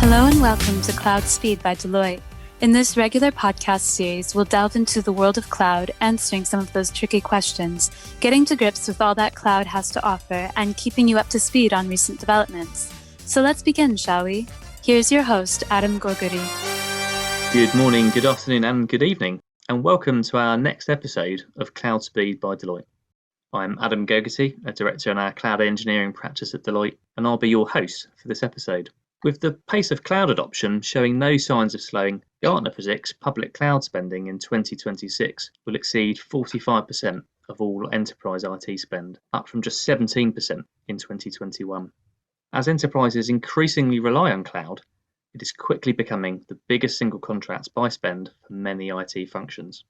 Hello and welcome to Cloud Speed by Deloitte. In this regular podcast series, we'll delve into the world of cloud, answering some of those tricky questions, getting to grips with all that cloud has to offer, and keeping you up to speed on recent developments. So let's begin, shall we? Here's your host, Adam Gorguri. Good morning, good afternoon, and good evening, and welcome to our next episode of Cloud Speed by Deloitte. I'm Adam Gogarty, a director in our cloud engineering practice at Deloitte, and I'll be your host for this episode. With the pace of cloud adoption showing no signs of slowing, Gartner predicts public cloud spending in 2026 will exceed 45% of all enterprise IT spend, up from just 17% in 2021. As enterprises increasingly rely on cloud, it is quickly becoming the biggest single contract by spend for many IT functions.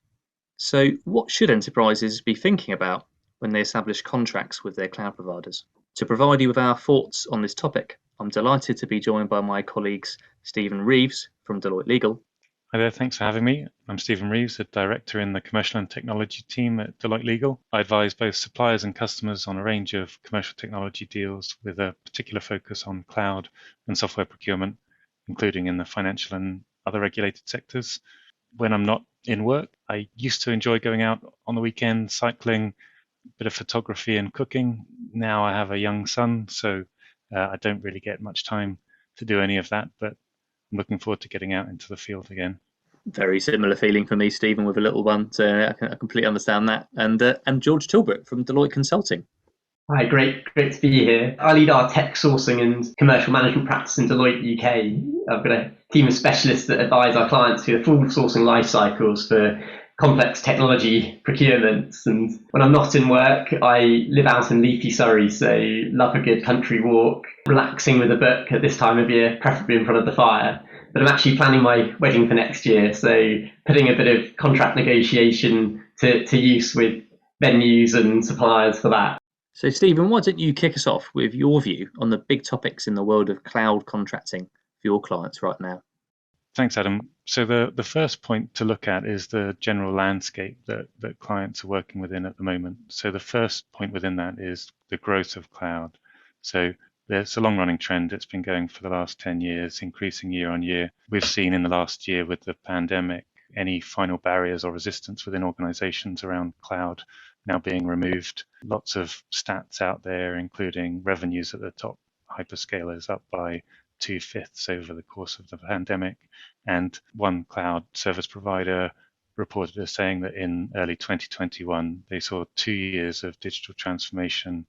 So what should enterprises be thinking about when they establish contracts with their cloud providers? To provide you with our thoughts on this topic, I'm delighted to be joined by my colleagues Stephen Reeves from Deloitte Legal. Hi there, thanks for having me. I'm Stephen Reeves, a director in the commercial and technology team at Deloitte Legal. I advise both suppliers and customers on a range of commercial technology deals with a particular focus on cloud and software procurement, including in the financial and other regulated sectors. When I'm not in work, I used to enjoy going out on the weekend, cycling, a bit of photography and cooking. Now I have a young son, so I don't really get much time to do any of that, but I'm looking forward to getting out into the field again. Very similar feeling for me, Stephen, with a little one, so I completely understand that. And George Tilbrook from Deloitte Consulting. Hi, great to be here. I lead our tech sourcing and commercial management practice in Deloitte UK. I've got a team of specialists that advise our clients through the full sourcing life cycles for complex technology procurements. And when I'm not in work, I live out in leafy Surrey, so love a good country walk, relaxing with a book at this time of year, preferably in front of the fire. But I'm actually planning my wedding for next year, so putting a bit of contract negotiation to use with venues and suppliers for that. So Stephen, why don't you kick us off with your view on the big topics in the world of cloud contracting for your clients right now? Thanks, Adam. So the first point to look at is the general landscape that clients are working within at the moment. So the first point within that is the growth of cloud. So there's a long-running trend. It's been going for the last 10 years, increasing year on year. We've seen in the last year with the pandemic, any final barriers or resistance within organizations around cloud now being removed. Lots of stats out there, including revenues at the top hyperscalers up by 2/5 over the course of the pandemic. And one cloud service provider reported as saying that in early 2021, they saw 2 years of digital transformation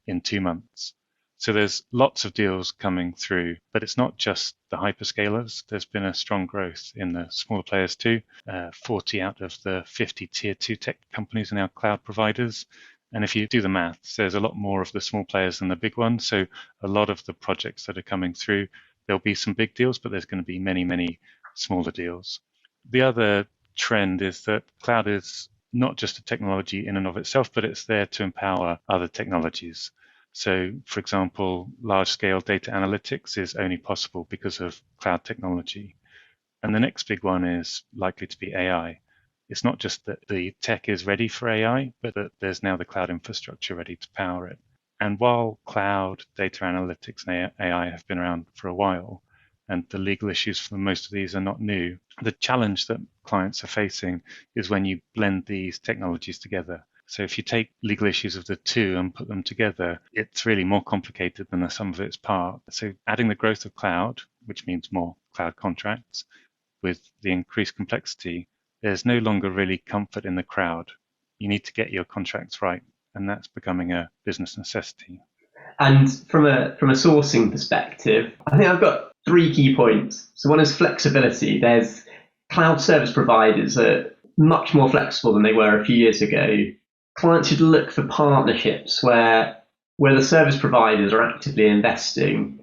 in 2 months. So there's lots of deals coming through, but it's not just the hyperscalers. There's been a strong growth in the smaller players too. 40 out of the 50 tier 2 tech companies are now cloud providers. And if you do the maths, there's a lot more of the small players than the big ones. So a lot of the projects that are coming through, there'll be some big deals, but there's going to be many, many smaller deals. The other trend is that cloud is not just a technology in and of itself, but it's there to empower other technologies. So, for example, large-scale data analytics is only possible because of cloud technology. And the next big one is likely to be AI. It's not just that the tech is ready for AI, but that there's now the cloud infrastructure ready to power it. And while cloud, data analytics, and AI have been around for a while, and the legal issues for most of these are not new, the challenge that clients are facing is when you blend these technologies together. So if you take legal issues of the two and put them together, it's really more complicated than the sum of its parts. So adding the growth of cloud, which means more cloud contracts, with the increased complexity, there's no longer really comfort in the crowd. You need to get your contracts right, and that's becoming a business necessity. And from a sourcing perspective, I think I've got 3 key points. So one is flexibility. There's cloud service providers are much more flexible than they were a few years ago. Clients should look for partnerships where the service providers are actively investing.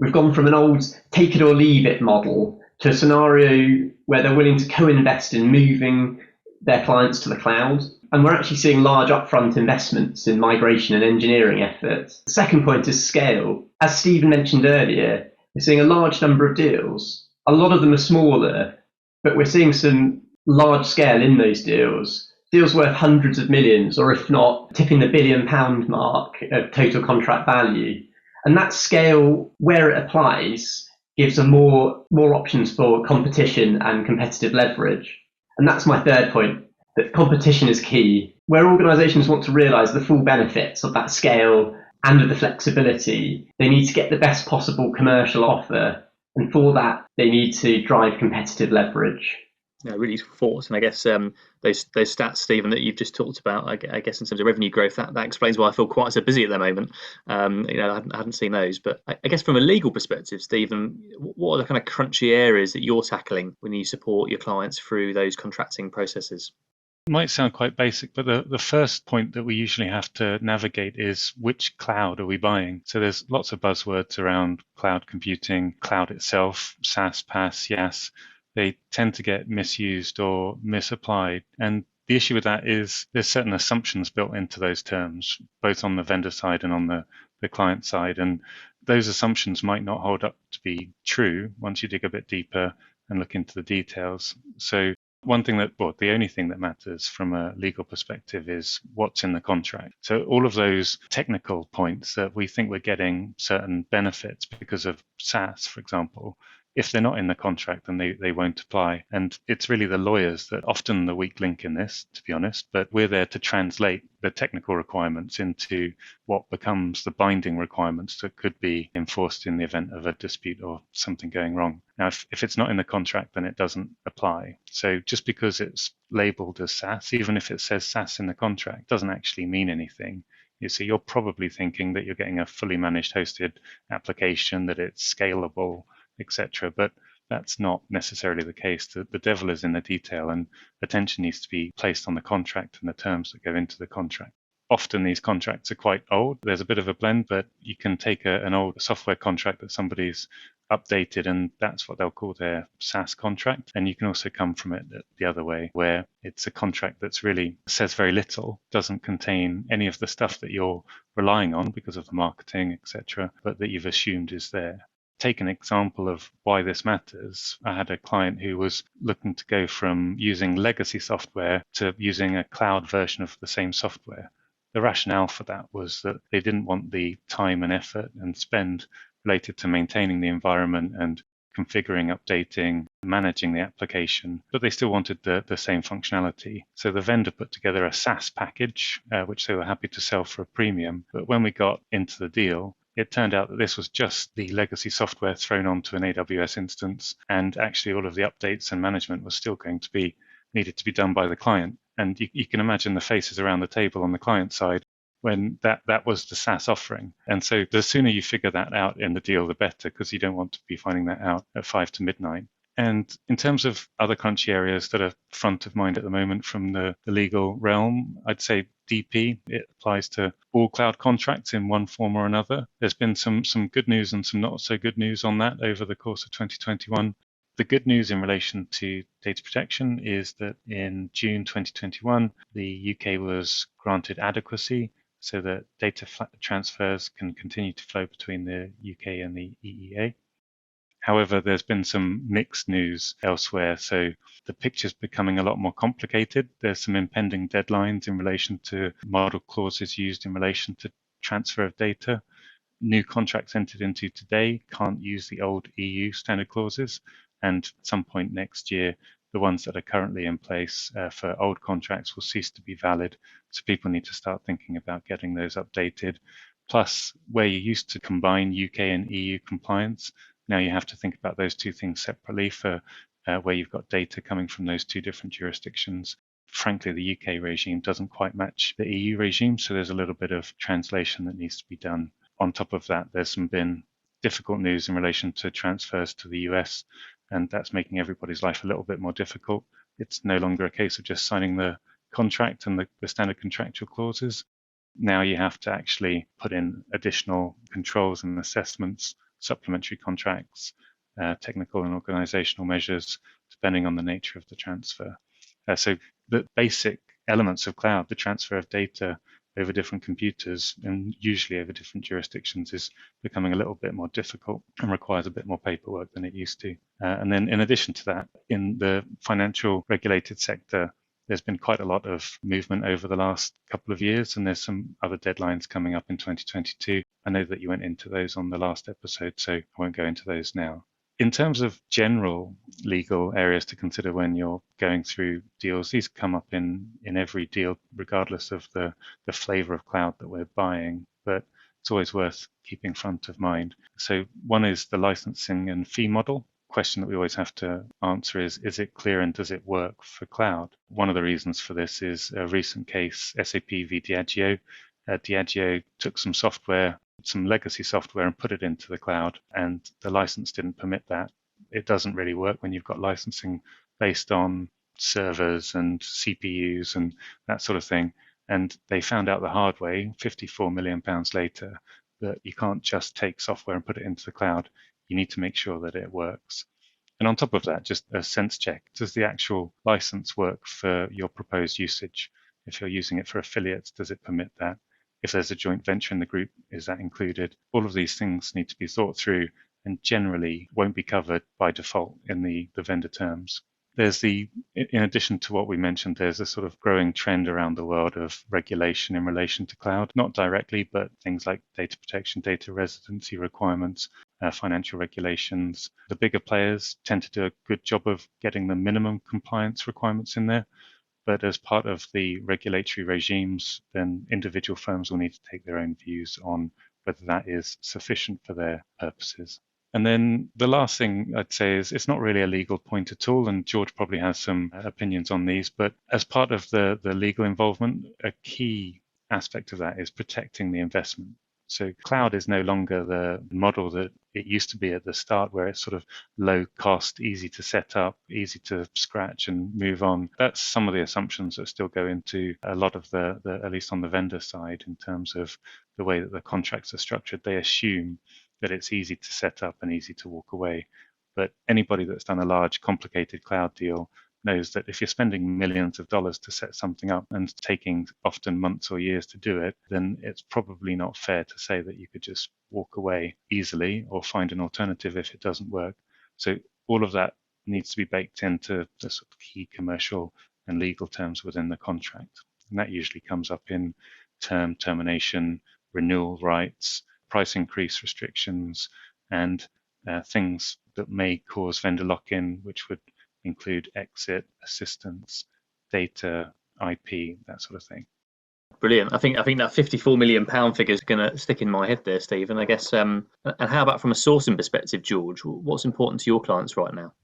We've gone from an old take it or leave it model to a scenario where they're willing to co-invest in moving their clients to the cloud. And we're actually seeing large upfront investments in migration and engineering efforts. The second point is scale. As Stephen mentioned earlier, we're seeing a large number of deals. A lot of them are smaller, but we're seeing some large scale in those deals worth hundreds of millions, or if not, tipping the £1 billion mark of total contract value. And that scale, where it applies, gives them more options for competition and competitive leverage. And that's my third point, that competition is key. Where organizations want to realize the full benefits of that scale and of the flexibility, they need to get the best possible commercial offer. And for that, they need to drive competitive leverage. Yeah, really useful thoughts. And I guess those stats, Stephen, that you've just talked about, I guess in terms of revenue growth, that explains why I feel quite so busy at the moment. I hadn't seen those. But I guess from a legal perspective, Stephen, what are the kind of crunchy areas that you're tackling when you support your clients through those contracting processes? It might sound quite basic, but the first point that we usually have to navigate is which cloud are we buying? So there's lots of buzzwords around cloud computing, cloud itself, SaaS, PaaS, IaaS. They tend to get misused or misapplied. And the issue with that is there's certain assumptions built into those terms, both on the vendor side and on the client side. And those assumptions might not hold up to be true once you dig a bit deeper and look into the details. So one thing the only thing that matters from a legal perspective is what's in the contract. So all of those technical points that we think we're getting certain benefits because of SaaS, for example, if they're not in the contract, then they won't apply. And it's really the lawyers that often the weak link in this, to be honest, but we're there to translate the technical requirements into what becomes the binding requirements that could be enforced in the event of a dispute or something going wrong. Now, if it's not in the contract, then it doesn't apply. So just because it's labeled as SaaS, even if it says SaaS in the contract, doesn't actually mean anything. So you're probably thinking that you're getting a fully managed hosted application, that it's scalable, etc. But that's not necessarily the case. The devil is in the detail, and attention needs to be placed on the contract and the terms that go into the contract. Often these contracts are quite old. There's a bit of a blend, but you can take an old software contract that somebody's updated, and that's what they'll call their SaaS contract. And you can also come from it the other way, where it's a contract that's really says very little, doesn't contain any of the stuff that you're relying on because of the marketing, etc., but that you've assumed is there. Take an example of why this matters. I had a client who was looking to go from using legacy software to using a cloud version of the same software. The rationale for that was that they didn't want the time and effort and spend related to maintaining the environment and configuring, updating, managing the application, but they still wanted the same functionality. So the vendor put together a SaaS package, which they were happy to sell for a premium. But when we got into the deal, it turned out that this was just the legacy software thrown onto an AWS instance, and actually all of the updates and management was still going to be needed to be done by the client. And you can imagine the faces around the table on the client side when that was the SaaS offering. And so the sooner you figure that out in the deal, the better, because you don't want to be finding that out at 5 to midnight. And in terms of other crunchy areas that are front of mind at the moment from the legal realm, I'd say DP. It applies to all cloud contracts in one form or another. There's been some good news and some not so good news on that over the course of 2021. The good news in relation to data protection is that in June 2021, the UK was granted adequacy so that data transfers can continue to flow between the UK and the EEA. However, there's been some mixed news elsewhere. So the picture's becoming a lot more complicated. There's some impending deadlines in relation to model clauses used in relation to transfer of data. New contracts entered into today can't use the old EU standard clauses. And at some point next year, the ones that are currently in place for old contracts will cease to be valid. So people need to start thinking about getting those updated. Plus, where you used to combine UK and EU compliance, now you have to think about those two things separately for where you've got data coming from those two different jurisdictions. Frankly, the UK regime doesn't quite match the EU regime, so there's a little bit of translation that needs to be done. On top of that, there's been difficult news in relation to transfers to the US, and that's making everybody's life a little bit more difficult. It's no longer a case of just signing the contract and the standard contractual clauses. Now you have to actually put in additional controls and assessments, supplementary contracts, technical and organizational measures, depending on the nature of the transfer. So the basic elements of cloud, the transfer of data over different computers and usually over different jurisdictions, is becoming a little bit more difficult and requires a bit more paperwork than it used to. And then in addition to that, in the financial regulated sector, there's been quite a lot of movement over the last couple of years, and there's some other deadlines coming up in 2022. I know that you went into those on the last episode, so I won't go into those now. In terms of general legal areas to consider when you're going through deals, these come up in every deal, regardless of the flavor of cloud that we're buying, but it's always worth keeping front of mind. So one is the licensing and fee model. Question that we always have to answer is it clear and does it work for cloud? One of the reasons for this is a recent case, SAP v Diageo. Diageo took some legacy software and put it into the cloud, and the license didn't permit that. It doesn't really work when you've got licensing based on servers and CPUs and that sort of thing. And they found out the hard way, £54 million later, that you can't just take software and put it into the cloud. You need to make sure that it works. And on top of that, just a sense check. Does the actual license work for your proposed usage? If you're using it for affiliates, does it permit that? If there's a joint venture in the group, is that included? All of these things need to be thought through and generally won't be covered by default in the vendor terms. In addition to what we mentioned, there's a sort of growing trend around the world of regulation in relation to cloud, not directly, but things like data protection, data residency requirements, financial regulations. The bigger players tend to do a good job of getting the minimum compliance requirements in there. But as part of the regulatory regimes, then individual firms will need to take their own views on whether that is sufficient for their purposes. And then the last thing I'd say is it's not really a legal point at all, and George probably has some opinions on these, but as part of the legal involvement, a key aspect of that is protecting the investment. So cloud is no longer the model that it used to be at the start, where it's sort of low cost, easy to set up, easy to scratch and move on. That's some of the assumptions that still go into a lot of the at least on the vendor side, in terms of the way that the contracts are structured. They assume that it's easy to set up and easy to walk away. But anybody that's done a large, complicated cloud deal knows that if you're spending millions of dollars to set something up and taking often months or years to do it, then it's probably not fair to say that you could just walk away easily or find an alternative if it doesn't work. So all of that needs to be baked into the sort of key commercial and legal terms within the contract. And that usually comes up in termination, renewal rights, price increase restrictions, and things that may cause vendor lock-in, which would include exit, assistance, data, IP, that sort of thing. Brilliant. I think that £54 million figure is going to stick in my head there, Steve. And I guess, and how about from a sourcing perspective, George? What's important to your clients right now?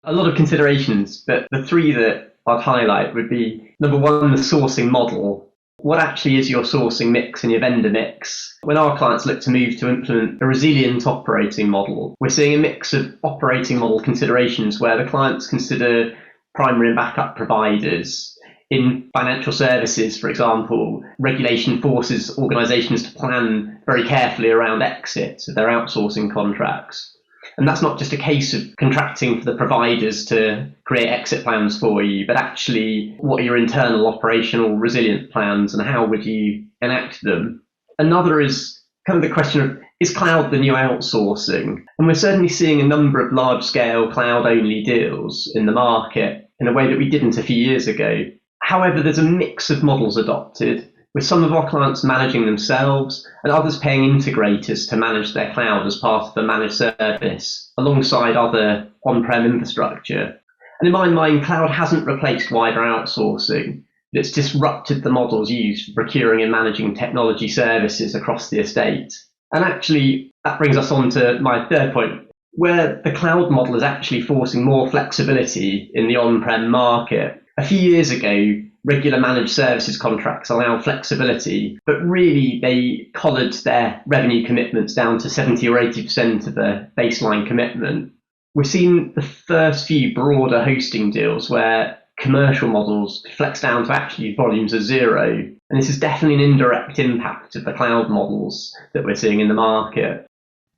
A lot of considerations, but the three that I'd highlight would be, number one, the sourcing model. What actually is your sourcing mix and your vendor mix? When our clients look to move to implement a resilient operating model, we're seeing a mix of operating model considerations where the clients consider primary and backup providers. In financial services, for example, regulation forces organisations to plan very carefully around exits of their outsourcing contracts. And that's not just a case of contracting for the providers to create exit plans for you, but actually what are your internal operational resilient plans and how would you enact them? Another is kind of the question of, is cloud the new outsourcing? And we're certainly seeing a number of large-scale cloud-only deals in the market in a way that we didn't a few years ago. However, there's a mix of models adopted, with some of our clients managing themselves and others paying integrators to manage their cloud as part of the managed service, alongside other on-prem infrastructure. And in my mind, cloud hasn't replaced wider outsourcing. It's disrupted the models used for procuring and managing technology services across the estate. And actually, that brings us on to my third point, where the cloud model is actually forcing more flexibility in the on-prem market. A few years ago, regular managed services contracts allow flexibility, but really they collared their revenue commitments down to 70 or 80% of the baseline commitment. We've seen the first few broader hosting deals where commercial models flex down to actually volumes of zero. And this is definitely an indirect impact of the cloud models that we're seeing in the market.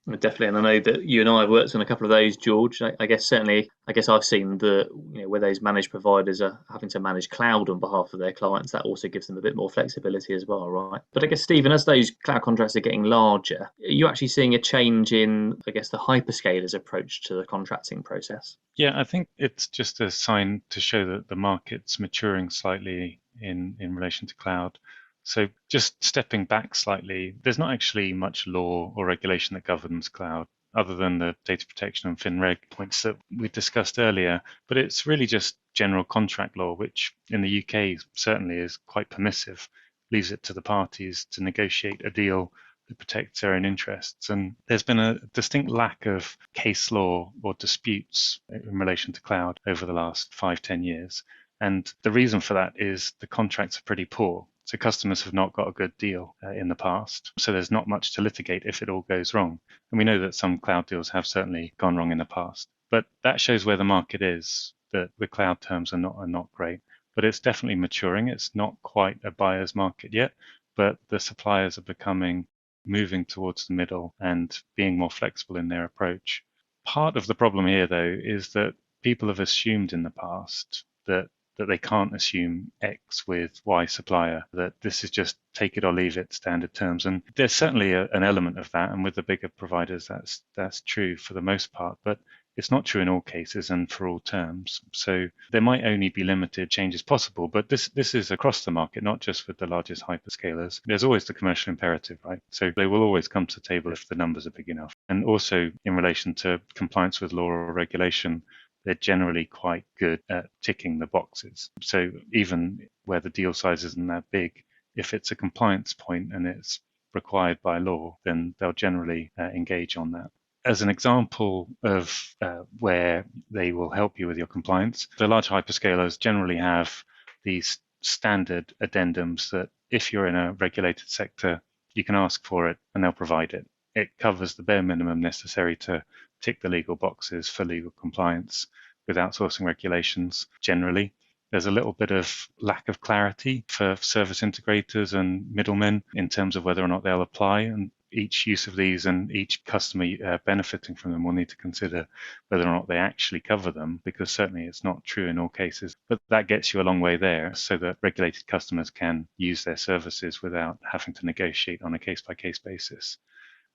Definitely, and I know that you and I have worked on a couple of those, George. I guess I've seen where those managed providers are having to manage cloud on behalf of their clients. That also gives them a bit more flexibility as well, right? But I guess, Stephen, as those cloud contracts are getting larger, are you actually seeing a change in, I guess, the hyperscalers' approach to the contracting process? Yeah, I think it's just a sign to show that the market's maturing slightly in relation to cloud. So just stepping back slightly, there's not actually much law or regulation that governs cloud. other than the data protection and FinReg points that we discussed earlier. But it's really just general contract law, which in the UK certainly is quite permissive, leaves it to the parties to negotiate a deal that protects their own interests. And there's been a distinct lack of case law or disputes in relation to cloud over the last 5-10 years. And the reason for that is the contracts are pretty poor. So customers have not got a good deal in the past. So there's not much to litigate if it all goes wrong. And we know that some cloud deals have certainly gone wrong in the past. But that shows where the market is, that the cloud terms are not great. But it's definitely maturing. It's not quite a buyer's market yet, but the suppliers are moving towards the middle and being more flexible in their approach. Part of the problem here, though, is that people have assumed in the past that they can't assume X with Y supplier, that this is just take it or leave it standard terms. And there's certainly an element of that. And with the bigger providers, that's true for the most part. But it's not true in all cases and for all terms. So there might only be limited changes possible, but this is across the market, not just with the largest hyperscalers. There's always the commercial imperative, right? So they will always come to the table if the numbers are big enough. And also in relation to compliance with law or regulation, they're generally quite good at ticking the boxes. So even where the deal size isn't that big, if it's a compliance point and it's required by law, then they'll generally engage on that. As an example of where they will help you with your compliance, the large hyperscalers generally have these standard addendums that if you're in a regulated sector, you can ask for it and they'll provide it. It covers the bare minimum necessary to tick the legal boxes for legal compliance with outsourcing regulations generally. There's a little bit of lack of clarity for service integrators and middlemen in terms of whether or not they'll apply, and each use of these and each customer benefiting from them will need to consider whether or not they actually cover them, because certainly it's not true in all cases. But that gets you a long way there so that regulated customers can use their services without having to negotiate on a case-by-case basis.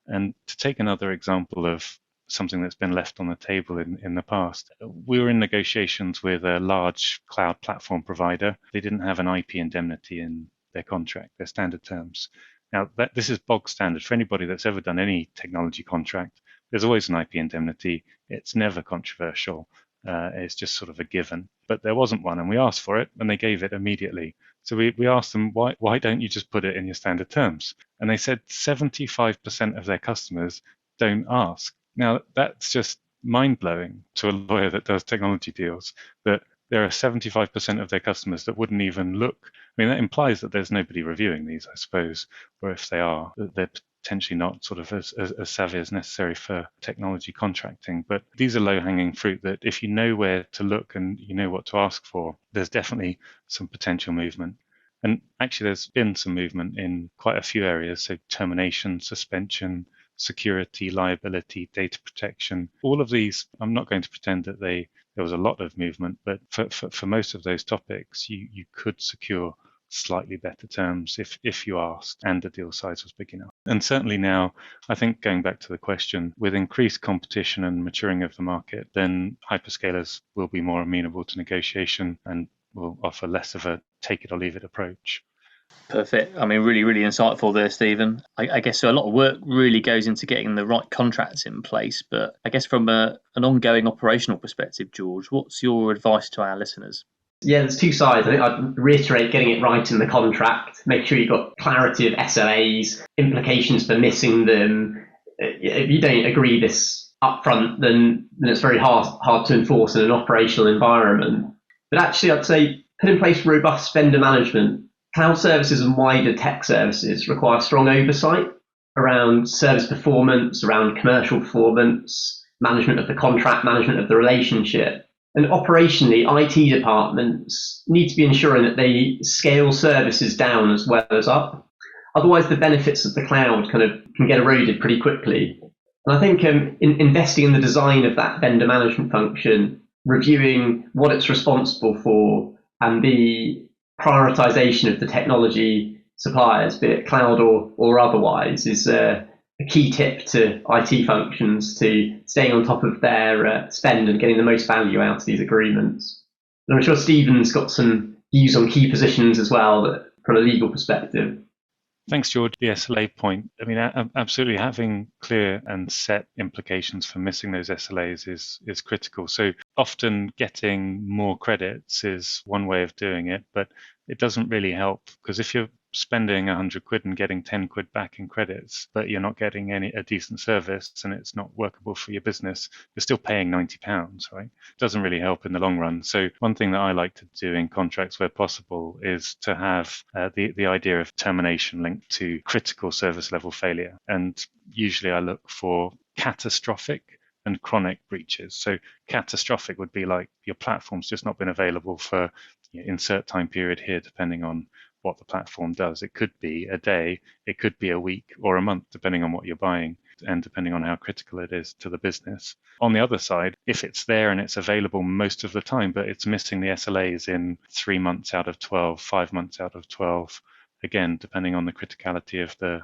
And to take another example of something that's been left on the table in the past, we were in negotiations with a large cloud platform provider. They didn't have an IP indemnity in their contract, their standard terms. Now, this is bog standard for anybody that's ever done any technology contract. There's always an IP indemnity. It's never controversial. It's just sort of a given. But there wasn't one, and we asked for it, and they gave it immediately. So we asked them, why don't you just put it in your standard terms? And they said 75% of their customers don't ask. Now, that's just mind-blowing to a lawyer that does technology deals, that there are 75% of their customers that wouldn't even look. I mean, that implies that there's nobody reviewing these, I suppose, or if they are, they're potentially not sort of as savvy as necessary for technology contracting. But these are low-hanging fruit that if you know where to look and you know what to ask for, there's definitely some potential movement. And actually, there's been some movement in quite a few areas, so termination, suspension, security, liability, data protection. All of these, I'm not going to pretend that there was a lot of movement, but for most of those topics, you could secure slightly better terms if you asked and the deal size was big enough. And certainly now, I think going back to the question, with increased competition and maturing of the market, then hyperscalers will be more amenable to negotiation and will offer less of a take it or leave it approach. Perfect. I mean, really, really insightful there, Stephen. I guess so a lot of work really goes into getting the right contracts in place. But I guess from an ongoing operational perspective, George, what's your advice to our listeners? Yeah, there's two sides. I think I'd reiterate getting it right in the contract. Make sure you've got clarity of SLAs, implications for missing them. If you don't agree this upfront, then it's very hard to enforce in an operational environment. But actually, I'd say put in place robust vendor management. Cloud services and wider tech services require strong oversight around service performance, around commercial performance, management of the contract, management of the relationship. And operationally, IT departments need to be ensuring that they scale services down as well as up. Otherwise, the benefits of the cloud kind of can get eroded pretty quickly. And I think investing in the design of that vendor management function, reviewing what it's responsible for, and the prioritization of the technology suppliers, be it cloud or otherwise, is a key tip to IT functions to staying on top of their spend and getting the most value out of these agreements. And I'm sure Stephen's got some views on key positions as well from a legal perspective. Thanks, George. The SLA point, I mean, absolutely having clear and set implications for missing those SLAs is critical. So often getting more credits is one way of doing it, but it doesn't really help, because if you're spending 100 quid and getting 10 quid back in credits, but you're not getting a decent service and it's not workable for your business, you're still paying £90, right? It doesn't really help in the long run. So one thing that I like to do in contracts where possible is to have the idea of termination linked to critical service level failure. And usually I look for catastrophic and chronic breaches. So catastrophic would be like your platform's just not been available for insert time period here, depending on what the platform does. It could be a day, it could be a week or a month, depending on what you're buying and depending on how critical it is to the business. On the other side, if it's there and it's available most of the time, but it's missing the SLAs in 3 months out of 12, 5 months out of 12, again, depending on the criticality of the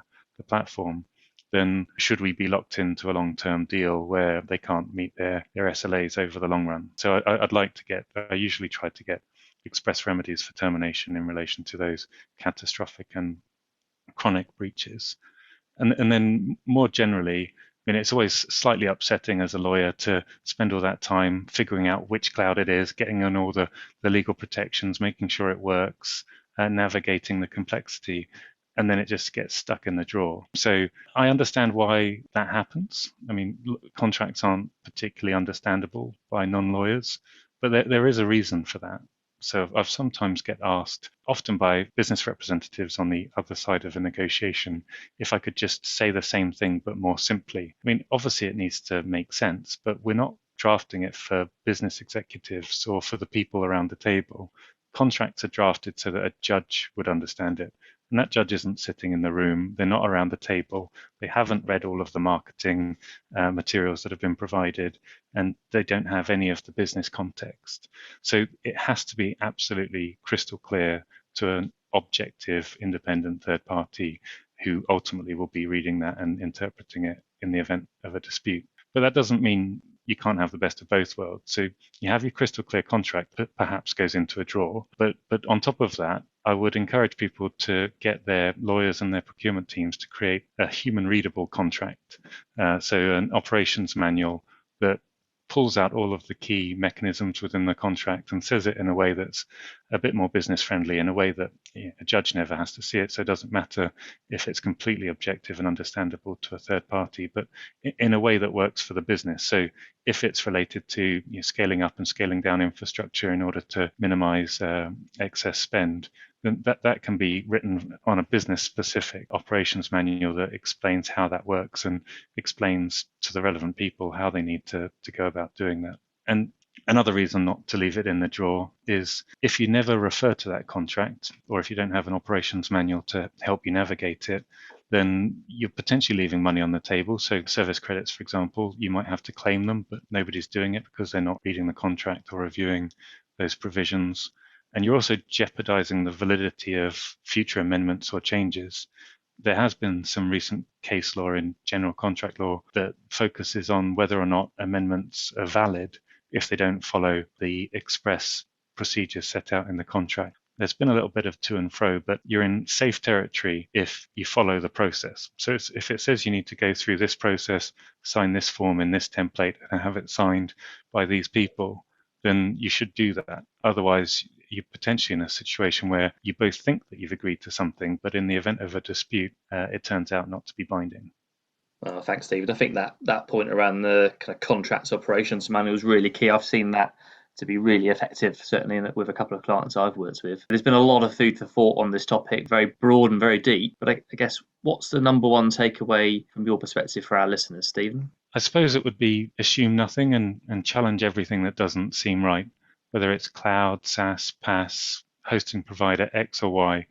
platform, then should we be locked into a long-term deal where they can't meet their SLAs over the long run? So I usually try to get express remedies for termination in relation to those catastrophic and chronic breaches. And then more generally, I mean, it's always slightly upsetting as a lawyer to spend all that time figuring out which cloud it is, getting on all the legal protections, making sure it works, navigating the complexity, and then it just gets stuck in the drawer. So I understand why that happens. I mean, contracts aren't particularly understandable by non-lawyers, but there is a reason for that. So I've sometimes get asked, often by business representatives on the other side of a negotiation, if I could just say the same thing but more simply. I mean, obviously it needs to make sense, but we're not drafting it for business executives or for the people around the table. Contracts are drafted so that a judge would understand it. And that judge isn't sitting in the room. They're not around the table. They haven't read all of the marketing materials that have been provided, and they don't have any of the business context. So it has to be absolutely crystal clear to an objective, independent third party who ultimately will be reading that and interpreting it in the event of a dispute. But that doesn't mean you can't have the best of both worlds. So you have your crystal clear contract that perhaps goes into a drawer. But on top of that, I would encourage people to get their lawyers and their procurement teams to create a human readable contract. So an operations manual that pulls out all of the key mechanisms within the contract and says it in a way that's a bit more business friendly, in a way that a judge never has to see it. So it doesn't matter if it's completely objective and understandable to a third party, but in a way that works for the business. So if it's related to scaling up and scaling down infrastructure in order to minimize excess spend, then that can be written on a business-specific operations manual that explains how that works and explains to the relevant people how they need to go about doing that. And another reason not to leave it in the drawer is if you never refer to that contract, or if you don't have an operations manual to help you navigate it, then you're potentially leaving money on the table. So service credits, for example, you might have to claim them, but nobody's doing it because they're not reading the contract or reviewing those provisions. And you're also jeopardizing the validity of future amendments or changes. There has been some recent case law in general contract law that focuses on whether or not amendments are valid if they don't follow the express procedures set out in the contract. There's been a little bit of to and fro, but you're in safe territory if you follow the process. So if it says you need to go through this process, sign this form in this template, and have it signed by these people, then you should do that. Otherwise, you're potentially in a situation where you both think that you've agreed to something, but in the event of a dispute, it turns out not to be binding. Well, thanks, David. I think that point around the kind of contracts operations manual is really key. I've seen that to be really effective, certainly with a couple of clients I've worked with. There's been a lot of food for thought on this topic, very broad and very deep. But I guess, what's the number one takeaway from your perspective for our listeners, Stephen? I suppose it would be assume nothing and challenge everything that doesn't seem right. Whether it's cloud, SaaS, PaaS, hosting provider X or Y,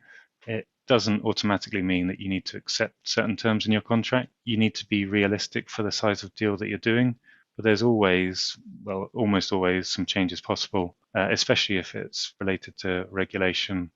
it doesn't automatically mean that you need to accept certain terms in your contract. You need to be realistic for the size of deal that you're doing. But there's always, well, almost always some changes possible, especially if it's related to regulation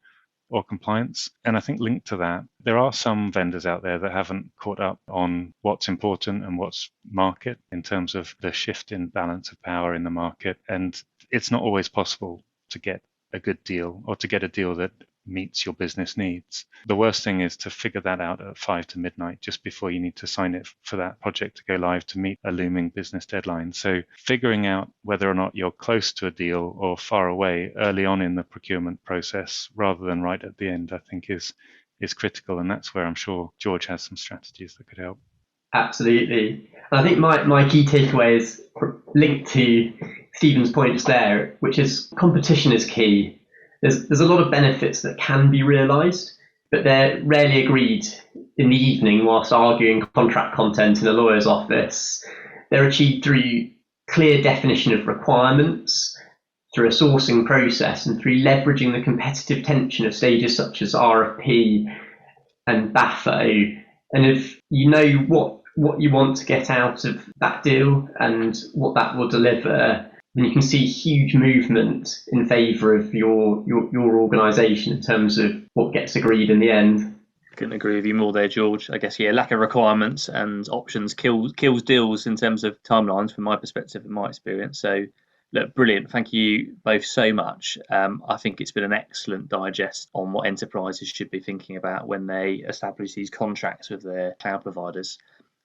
or compliance. And I think linked to that, there are some vendors out there that haven't caught up on what's important and what's market in terms of the shift in balance of power in the market. And it's not always possible to get a good deal or to get a deal that meets your business needs. The worst thing is to figure that out at 5 to midnight, just before you need to sign it for that project to go live to meet a looming business deadline. So figuring out whether or not you're close to a deal or far away early on in the procurement process, rather than right at the end, I think is critical. And that's where I'm sure George has some strategies that could help. Absolutely. And I think my key takeaway is linked to Stephen's points there, which is competition is key. There's a lot of benefits that can be realised, but they're rarely agreed in the evening whilst arguing contract content in a lawyer's office. They're achieved through clear definition of requirements, through a sourcing process, and through leveraging the competitive tension of stages such as RFP and BAFO. And if you know what you want to get out of that deal and what that will deliver, then you can see huge movement in favour of your organisation in terms of what gets agreed in the end. I couldn't agree with you more there, George. I guess, lack of requirements and options kills deals in terms of timelines from my perspective and my experience. So, look, brilliant. Thank you both so much. I think it's been an excellent digest on what enterprises should be thinking about when they establish these contracts with their cloud providers.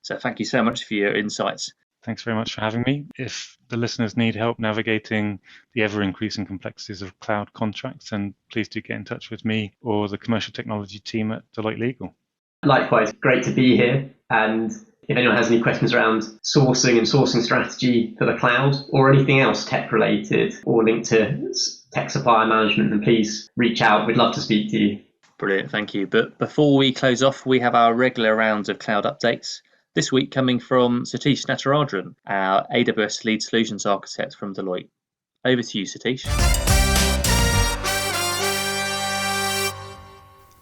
So thank you so much for your insights. Thanks very much for having me. If the listeners need help navigating the ever-increasing complexities of cloud contracts, then please do get in touch with me or the commercial technology team at Deloitte Legal. Likewise, great to be here. And if anyone has any questions around sourcing and sourcing strategy for the cloud or anything else tech-related or linked to tech supplier management, then please reach out. We'd love to speak to you. Brilliant, thank you. But before we close off, we have our regular rounds of cloud updates. This week coming from Satish Natarajan, our AWS Lead Solutions Architect from Deloitte. Over to you, Satish.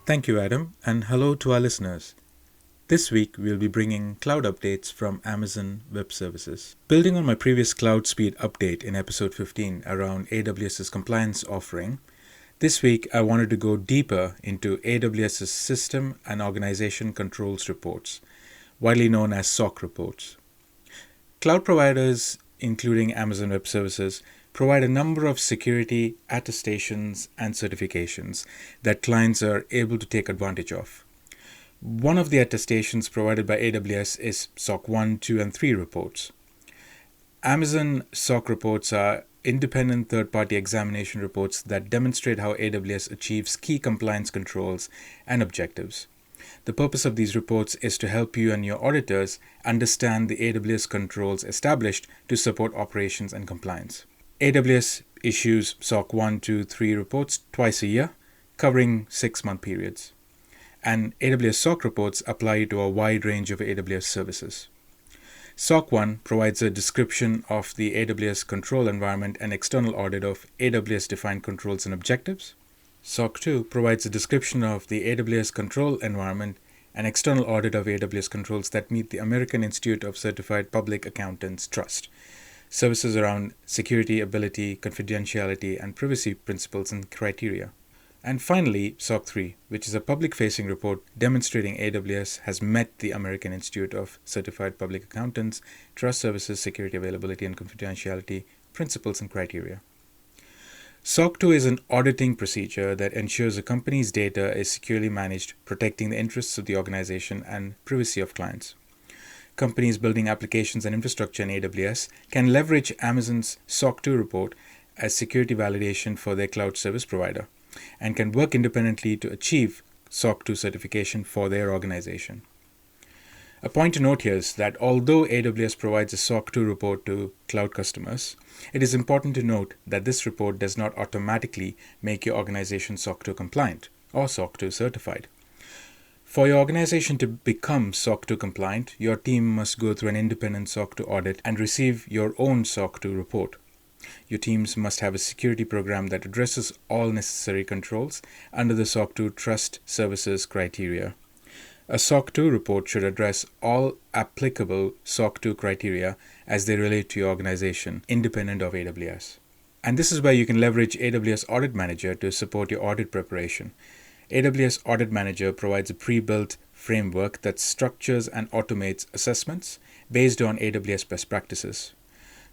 Thank you, Adam, and hello to our listeners. This week, we'll be bringing cloud updates from Amazon Web Services. Building on my previous Cloud Speed update in episode 15 around AWS's compliance offering, this week I wanted to go deeper into AWS's System and Organization Controls reports, widely known as SOC reports. Cloud providers, including Amazon Web Services, provide a number of security attestations and certifications that clients are able to take advantage of. One of the attestations provided by AWS is SOC 1, 2, and 3 reports. Amazon SOC reports are independent third-party examination reports that demonstrate how AWS achieves key compliance controls and objectives. The purpose of these reports is to help you and your auditors understand the AWS controls established to support operations and compliance. AWS issues SOC 1, 2, 3 reports twice a year, covering 6-month periods. And AWS SOC reports apply to a wide range of AWS services. SOC 1 provides a description of the AWS control environment and external audit of AWS-defined controls and objectives. SOC 2 provides a description of the AWS control environment and external audit of AWS controls that meet the American Institute of Certified Public Accountants Trust, services around security, ability, confidentiality, and privacy principles and criteria. And finally, SOC 3, which is a public-facing report demonstrating AWS has met the American Institute of Certified Public Accountants Trust services, security, availability, and confidentiality principles and criteria. SOC 2 is an auditing procedure that ensures a company's data is securely managed, protecting the interests of the organization and privacy of clients. Companies building applications and infrastructure in AWS can leverage Amazon's SOC 2 report as security validation for their cloud service provider and can work independently to achieve SOC 2 certification for their organization. A point to note here is that although AWS provides a SOC 2 report to cloud customers, it is important to note that this report does not automatically make your organization SOC 2 compliant or SOC 2 certified. For your organization to become SOC 2 compliant, your team must go through an independent SOC 2 audit and receive your own SOC 2 report. Your teams must have a security program that addresses all necessary controls under the SOC 2 Trust Services criteria. A SOC 2 report should address all applicable SOC 2 criteria as they relate to your organization, independent of AWS. And this is where you can leverage AWS Audit Manager to support your audit preparation. AWS Audit Manager provides a pre-built framework that structures and automates assessments based on AWS best practices.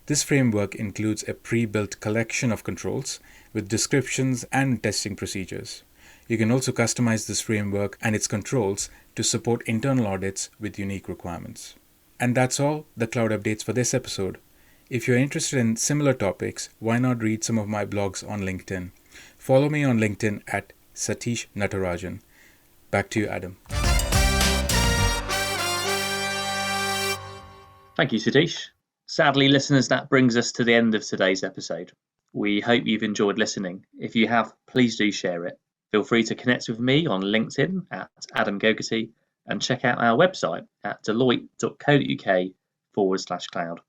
This framework includes a pre-built collection of controls with descriptions and testing procedures. You can also customize this framework and its controls to support internal audits with unique requirements. And that's all the cloud updates for this episode. If you're interested in similar topics, why not read some of my blogs on LinkedIn? Follow me on LinkedIn at Satish Natarajan. Back to you, Adam. Thank you, Satish. Sadly, listeners, that brings us to the end of today's episode. We hope you've enjoyed listening. If you have, please do share it. Feel free to connect with me on LinkedIn at Adam Gogarty and check out our website at deloitte.co.uk/cloud.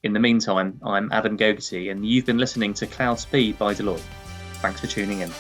In the meantime, I'm Adam Gogarty and you've been listening to Cloud Speed by Deloitte. Thanks for tuning in.